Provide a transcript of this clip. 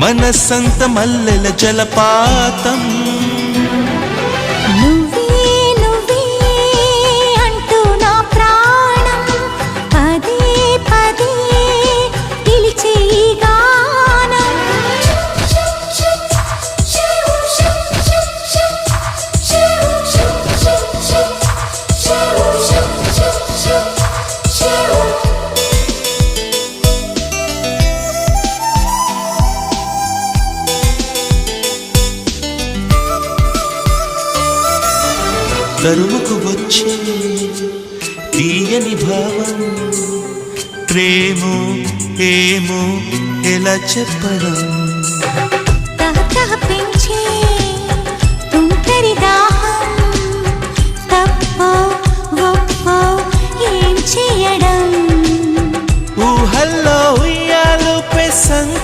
మనసంత మల్లెల జలపాతం తరువుకు వచ్చే తీయని భావం ప్రేమో ఏమో ఎలా చెప్పడం తహతహ పెంచే తుంటరి దాహం తప్పో గొప్పో ఏం చేయడం ఊహల్లో ఉయ్యాలు పెసంత